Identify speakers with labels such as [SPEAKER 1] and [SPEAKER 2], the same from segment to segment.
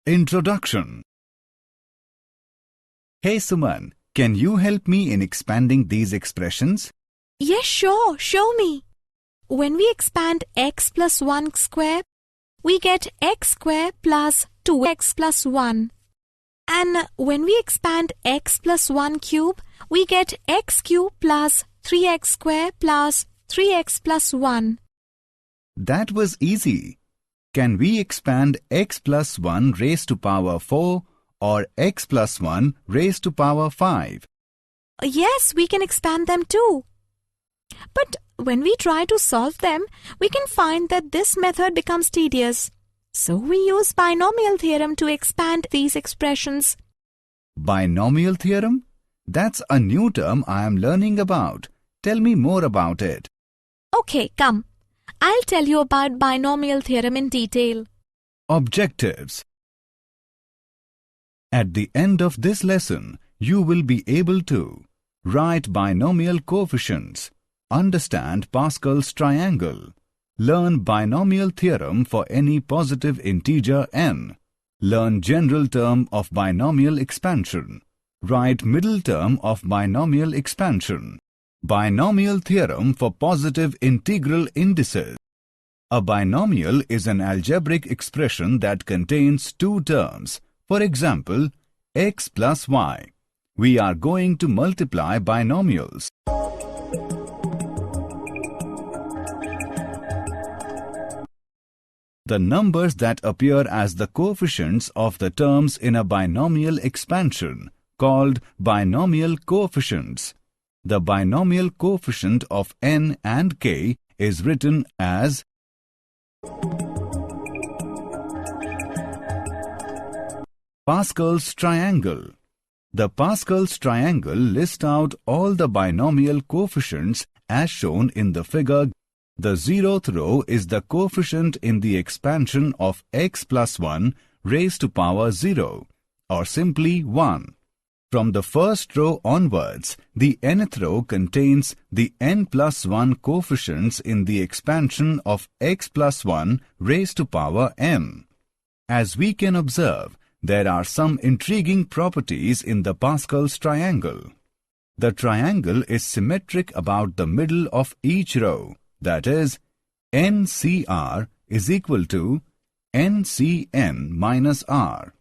[SPEAKER 1] Introduction. Hey Suman, can you help me in expanding these expressions?
[SPEAKER 2] Yes, sure. Show me. When we expand x plus 1 square, we get x square plus 2x plus 1. And when we expand x plus 1 cube, we get x cube plus 3x square plus 3x plus 1.
[SPEAKER 1] That was easy. Can we expand x plus 1 raised to power 4 or x plus 1 raised to power 5?
[SPEAKER 2] Yes, we can expand them too. But when we try to solve them, we can find that this method becomes tedious. So we use binomial theorem to expand these expressions.
[SPEAKER 1] Binomial theorem? That's a new term I am learning about. Tell me more about it.
[SPEAKER 2] Okay, come. I'll tell you about binomial theorem in detail.
[SPEAKER 1] Objectives. At the end of this lesson, you will be able to write binomial coefficients, understand Pascal's triangle, learn binomial theorem for any positive integer n, learn general term of binomial expansion, write middle term of binomial expansion, binomial theorem for positive integral indices. A binomial is an algebraic expression that contains two terms. For example, x plus y. We are going to multiply binomials. The numbers that appear as the coefficients of the terms in a binomial expansion, called binomial coefficients. The binomial coefficient of n and k is written as Pascal's triangle. The Pascal's triangle lists out all the binomial coefficients as shown in the figure. The 0th row is the coefficient in the expansion of x plus 1 raised to power 0, or simply 1. From the first row onwards, the nth row contains the n plus 1 coefficients in the expansion of x plus 1 raised to power n. As we can observe, there are some intriguing properties in the Pascal's triangle. The triangle is symmetric about the middle of each row, that is, NCR is equal to NCN minus R.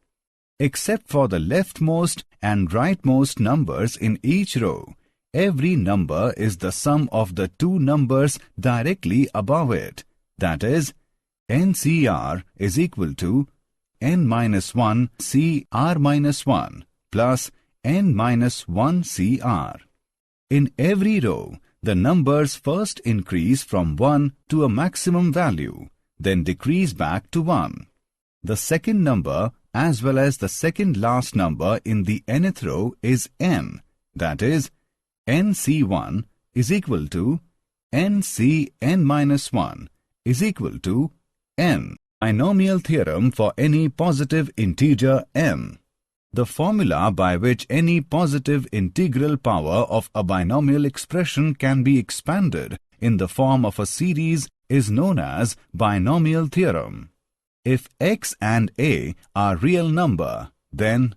[SPEAKER 1] Except for the leftmost and rightmost numbers in each row, every number is the sum of the two numbers directly above it, that is, NCR is equal to n minus 1 CR minus 1 plus n minus 1 CR. In every row, the numbers first increase from 1 to a maximum value, then decrease back to 1. The second number as well as the second last number in the nth row is n, that is, NC1 is equal to NCn minus 1 is equal to n. Binomial theorem for any positive integer n. The formula by which any positive integral power of a binomial expression can be expanded in the form of a series is known as binomial theorem. If x and a are real number, then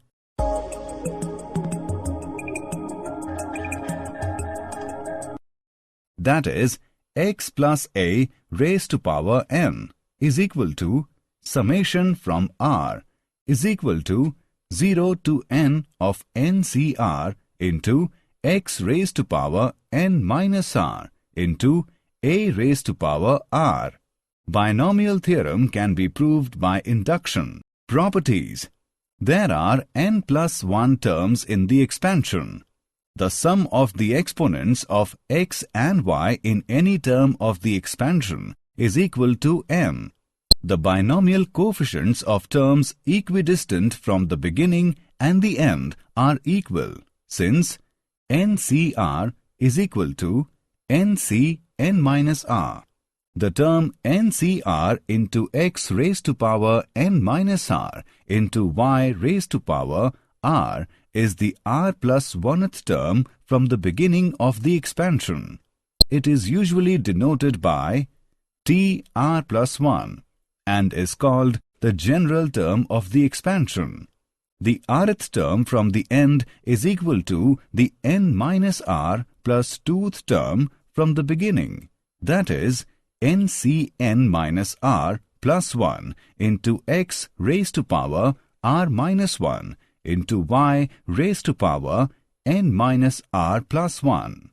[SPEAKER 1] that is, x plus a raised to power n is equal to summation from r is equal to 0 to n of NCR into x raised to power n minus r into a raised to power r. Binomial theorem can be proved by induction. Properties. There are n plus 1 terms in the expansion. The sum of the exponents of x and y in any term of the expansion is equal to n. The binomial coefficients of terms equidistant from the beginning and the end are equal, since NCR is equal to NC n minus r. The term NCR into x raised to power n minus r into y raised to power r is the r plus 1th term from the beginning of the expansion. It is usually denoted by TR plus 1 and is called the general term of the expansion. The rth term from the end is equal to the n minus r plus 2th term from the beginning. That is, ncn minus r plus 1 into x raised to power r minus 1 into y raised to power n minus r plus 1.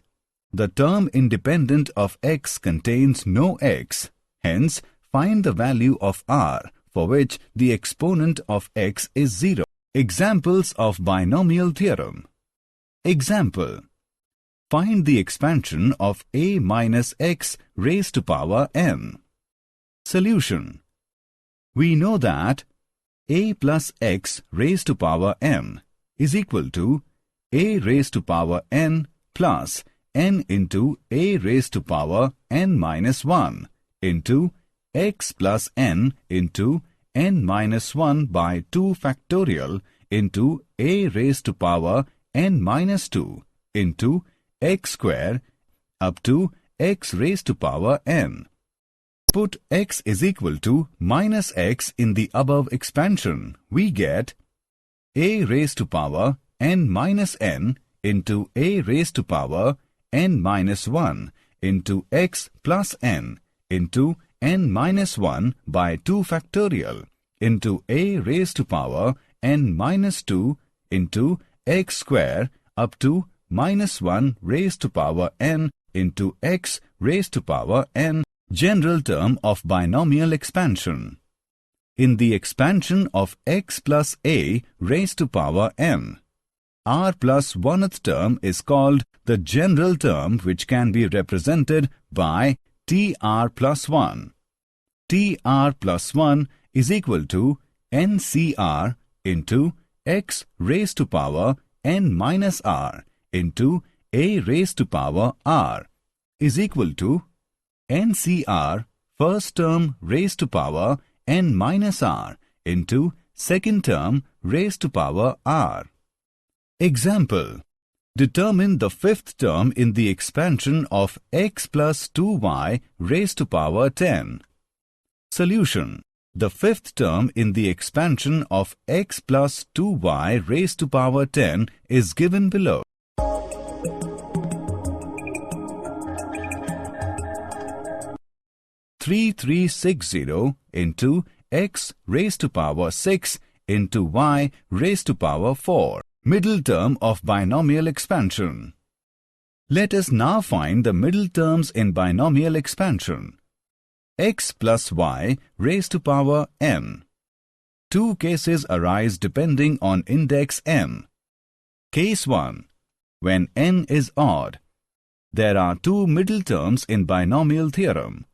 [SPEAKER 1] The term independent of x contains no x. Hence, find the value of r for which the exponent of x is 0. Examples of binomial theorem. Example: find the expansion of a minus x raised to power n. Solution: we know that a plus x raised to power n is equal to a raised to power n plus n into a raised to power n minus 1 into x plus n into n minus 1 by 2 factorial into a raised to power n minus 2 into x square up to x raised to power n. Put x is equal to minus x in the above expansion. We get a raised to power n minus n into a raised to power n minus 1 into x plus n into n minus 1 by 2 factorial into a raised to power n minus 2 into x square up to minus 1 raised to power n into x raised to power n. General term of binomial expansion. In the expansion of x plus a raised to power n, r plus 1th term is called the general term, which can be represented by tr plus 1. Tr plus 1 is equal to ncr into x raised to power n minus r into a raised to power r is equal to ncr first term raised to power n minus r into second term raised to power r. Example: determine the 5th term in the expansion of x plus 2y raised to power 10. Solution: the 5th term in the expansion of x plus 2y raised to power 10 is given below. Three 360 into x raised to power 6 into y raised to power 4. Middle term of binomial expansion. Let us now find the middle terms in binomial expansion. X plus y raised to power n. Two cases arise depending on index n. Case 1. When n is odd. There are two middle terms in binomial theorem.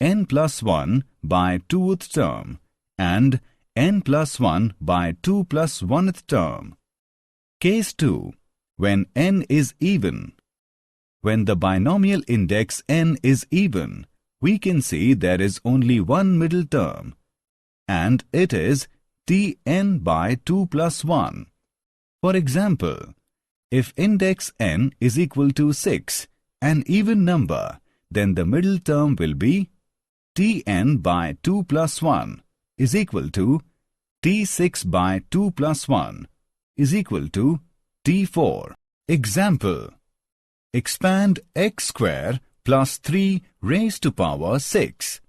[SPEAKER 1] N plus 1 by 2th term and n plus 1 by 2 plus 1th term. Case 2. When n is even. When the binomial index n is even, we can see there is only one middle term, and it is tn by 2 plus 1. For example, if index n is equal to 6, an even number, then the middle term will be tn by 2 plus 1 is equal to t6 by 2 plus 1 is equal to t4. Example: expand x square plus 3 raised to power 6.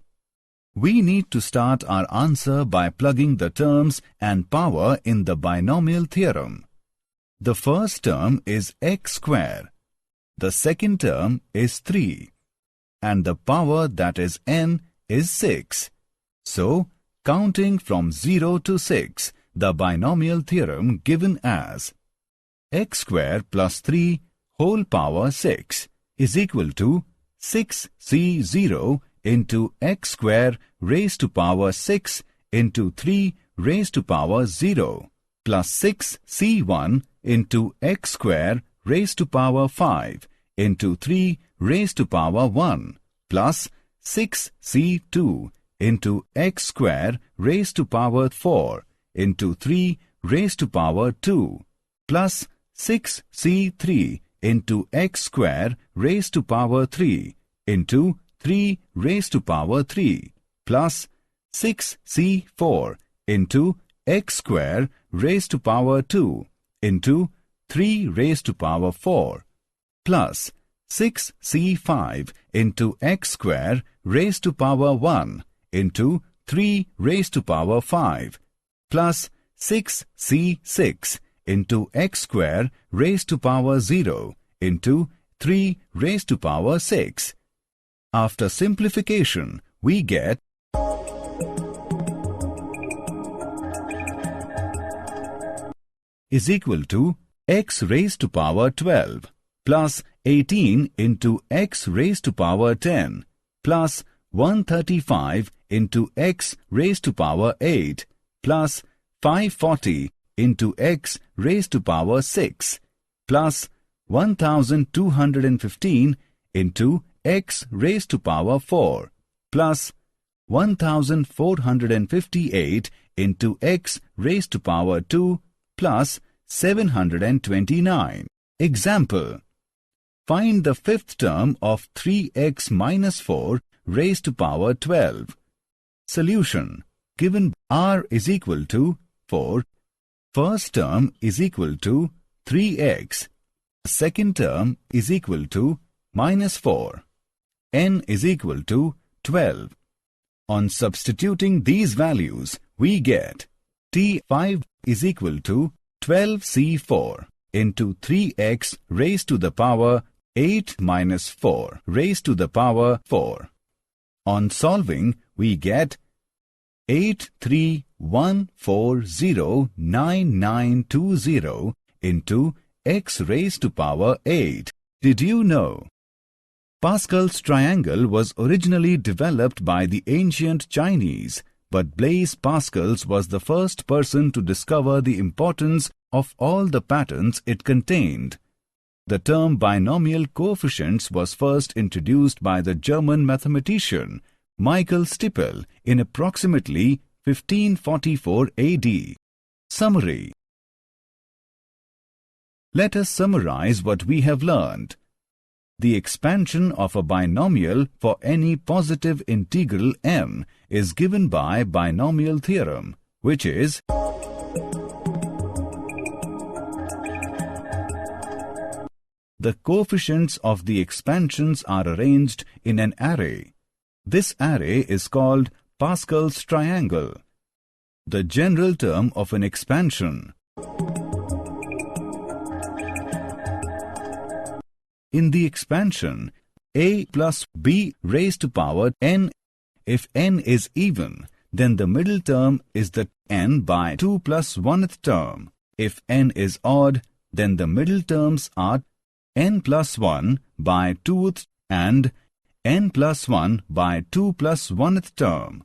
[SPEAKER 1] We need to start our answer by plugging the terms and power in the binomial theorem. The first term is x square, the second term is 3, and the power, that is n, is 6. So, counting from 0 to 6, the binomial theorem given as x square plus 3 whole power 6 is equal to 6c0 into x square raised to power 6 into 3 raised to power 0 plus 6c1 into x square raised to power 5 into 3 raised to power 1 plus 6c2 into x square raised to power 4 into 3 raised to power 2 plus 6c3 into x square raised to power 3 into 3 raised to power 3 plus 6c4 into x square raised to power 2 into 3 raised to power 4 plus 6c5 into x square raised to power 1 into 3 raised to power 5 plus 6c6 into x square raised to power 0 into 3 raised to power 6. After simplification, we get is equal to x raised to power 12 plus 18 into x raised to power 10 plus 135 into x raised to power 8 plus 540 into x raised to power 6 plus 1215 into x raised to power 4 plus 1458 into x raised to power 2 plus 729. Example. Find the fifth term of 3x minus 4 raised to power 12. Solution. Given r is equal to 4, first term is equal to 3x, second term is equal to minus 4, n is equal to 12. On substituting these values, we get T5 is equal to 12c4 into 3x raised to the power 8 minus 4 raised to the power 4. On solving, we get 83,140,9920 into x raised to power 8. Did you know? Pascal's triangle was originally developed by the ancient Chinese, but Blaise Pascal was the first person to discover the importance of all the patterns it contained. The term binomial coefficients was first introduced by the German mathematician Michael Stippel in approximately 1544 AD. Summary. Let us summarize what we have learned. The expansion of a binomial for any positive integral n is given by binomial theorem, which is the coefficients of the expansions are arranged in an array. This array is called Pascal's triangle. The general term of an expansion. In the expansion, a plus b raised to power n. If n is even, then the middle term is the n by 2 plus 1th term. If n is odd, then the middle terms are n plus 1 by 2th and n plus 1 by 2 plus 1th term.